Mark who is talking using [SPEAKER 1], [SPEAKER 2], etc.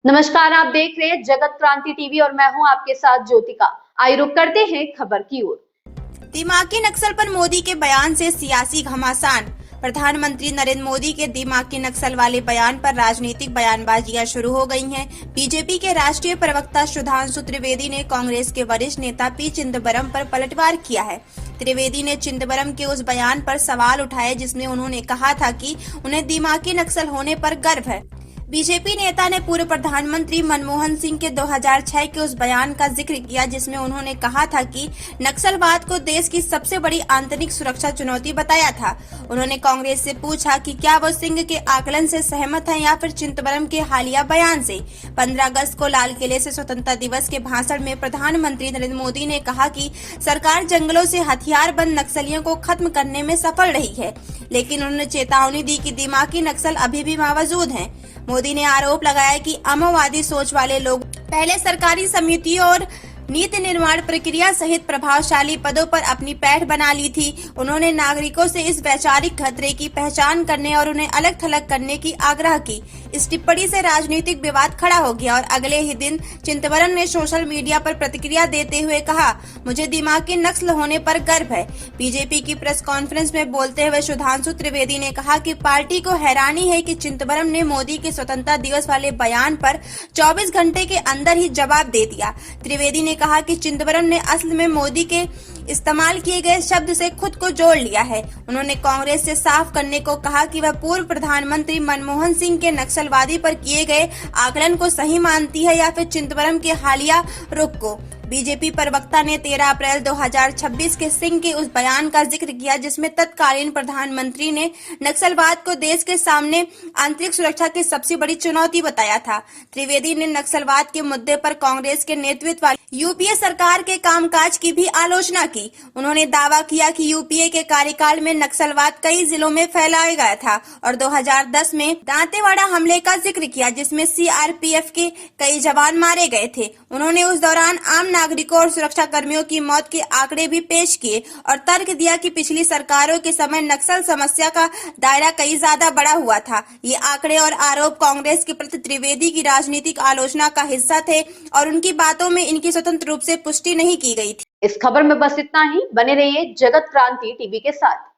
[SPEAKER 1] नमस्कार, आप देख रहे हैं जगत क्रांति टीवी और मैं हूं आपके साथ ज्योतिका। आइए रुक करते हैं खबर की ओर।
[SPEAKER 2] दिमागी नक्सल पर मोदी के बयान से सियासी घमासान। प्रधानमंत्री नरेंद्र मोदी के दिमागी नक्सल वाले बयान पर राजनीतिक बयानबाजियां शुरू हो गई हैं। बीजेपी के राष्ट्रीय प्रवक्ता सुधांशु त्रिवेदी ने कांग्रेस के वरिष्ठ नेता पी चिदंबरम पर पलटवार किया है। त्रिवेदी ने चिदंबरम के उस बयान पर सवाल उठाए जिसमें उन्होंने कहा था कि उन्हें दिमागी नक्सल होने पर गर्व है। बीजेपी नेता ने पूर्व प्रधानमंत्री मनमोहन सिंह के 2006 के उस बयान का जिक्र किया जिसमें उन्होंने कहा था कि नक्सलवाद को देश की सबसे बड़ी आंतरिक सुरक्षा चुनौती बताया था। उन्होंने कांग्रेस से पूछा कि क्या वो सिंह के आकलन से सहमत हैं या फिर चिदंबरम के हालिया बयान से। 15 अगस्त को लाल किले से स्वतंत्रता दिवस के भाषण में प्रधानमंत्री नरेंद्र मोदी ने कहा कि सरकार जंगलों से हथियारबंद नक्सलियों को खत्म करने में सफल रही है, लेकिन उन्होंने चेतावनी दी कि दिमागी नक्सल अभी भी मौजूद हैं। मोदी ने आरोप लगाया कि अमोवादी सोच वाले लोग पहले सरकारी समितियों और नीति निर्माण प्रक्रिया सहित प्रभावशाली पदों पर अपनी पैठ बना ली थी। उन्होंने नागरिकों से इस वैचारिक खतरे की पहचान करने और उन्हें अलग थलग करने की आग्रह की। इस टिप्पणी से राजनीतिक विवाद खड़ा हो गया और अगले ही दिन चिदंबरम ने सोशल मीडिया पर प्रतिक्रिया देते हुए कहा, मुझे दिमागी नक्सल होने पर गर्व है। बीजेपी की प्रेस कॉन्फ्रेंस में बोलते हुए सुधांशु त्रिवेदी ने कहा कि पार्टी को हैरानी है कि चिदंबरम ने मोदी के स्वतंत्रता दिवस वाले बयान पर 24 घंटे के अंदर ही जवाब दे दिया। त्रिवेदी ने कहा कि चिदंबरम ने असल में मोदी के इस्तेमाल किए गए शब्द से खुद को जोड़ लिया है। उन्होंने कांग्रेस से साफ करने को कहा कि वह पूर्व प्रधानमंत्री मनमोहन सिंह के नक्सलवादी पर किए गए आकलन को सही मानती है या फिर चिदंबरम के हालिया रुख को। बीजेपी प्रवक्ता ने 13 अप्रैल 2026 के सिंह के उस बयान का जिक्र किया जिसमें तत्कालीन प्रधानमंत्री ने नक्सलवाद को देश के सामने आंतरिक सुरक्षा की सबसे बड़ी चुनौती बताया था। त्रिवेदी ने नक्सलवाद के मुद्दे पर कांग्रेस के नेतृत्व वाली यूपीए सरकार के कामकाज की भी आलोचना की। उन्होंने दावा किया कि यूपीए के कार्यकाल में नक्सलवाद कई जिलों में फैलाया गया था और 2010 में दांतेवाड़ा हमले का जिक्र किया जिसमें सीआरपीएफ के कई जवान मारे गए थे। उन्होंने उस दौरान आम नागरिकों और सुरक्षा कर्मियों की मौत के आंकड़े भी पेश किए और तर्क दिया कि पिछली सरकारों के समय नक्सल समस्या का दायरा कई ज्यादा बड़ा हुआ था। ये आंकड़े और आरोप कांग्रेस के प्रति त्रिवेदी की राजनीतिक आलोचना का हिस्सा थे और उनकी बातों में इनकी स्वतंत्र रूप से पुष्टि नहीं की गई थी।
[SPEAKER 1] इस खबर में बस इतना ही। बने रहिए जगत क्रांति टीवी के साथ।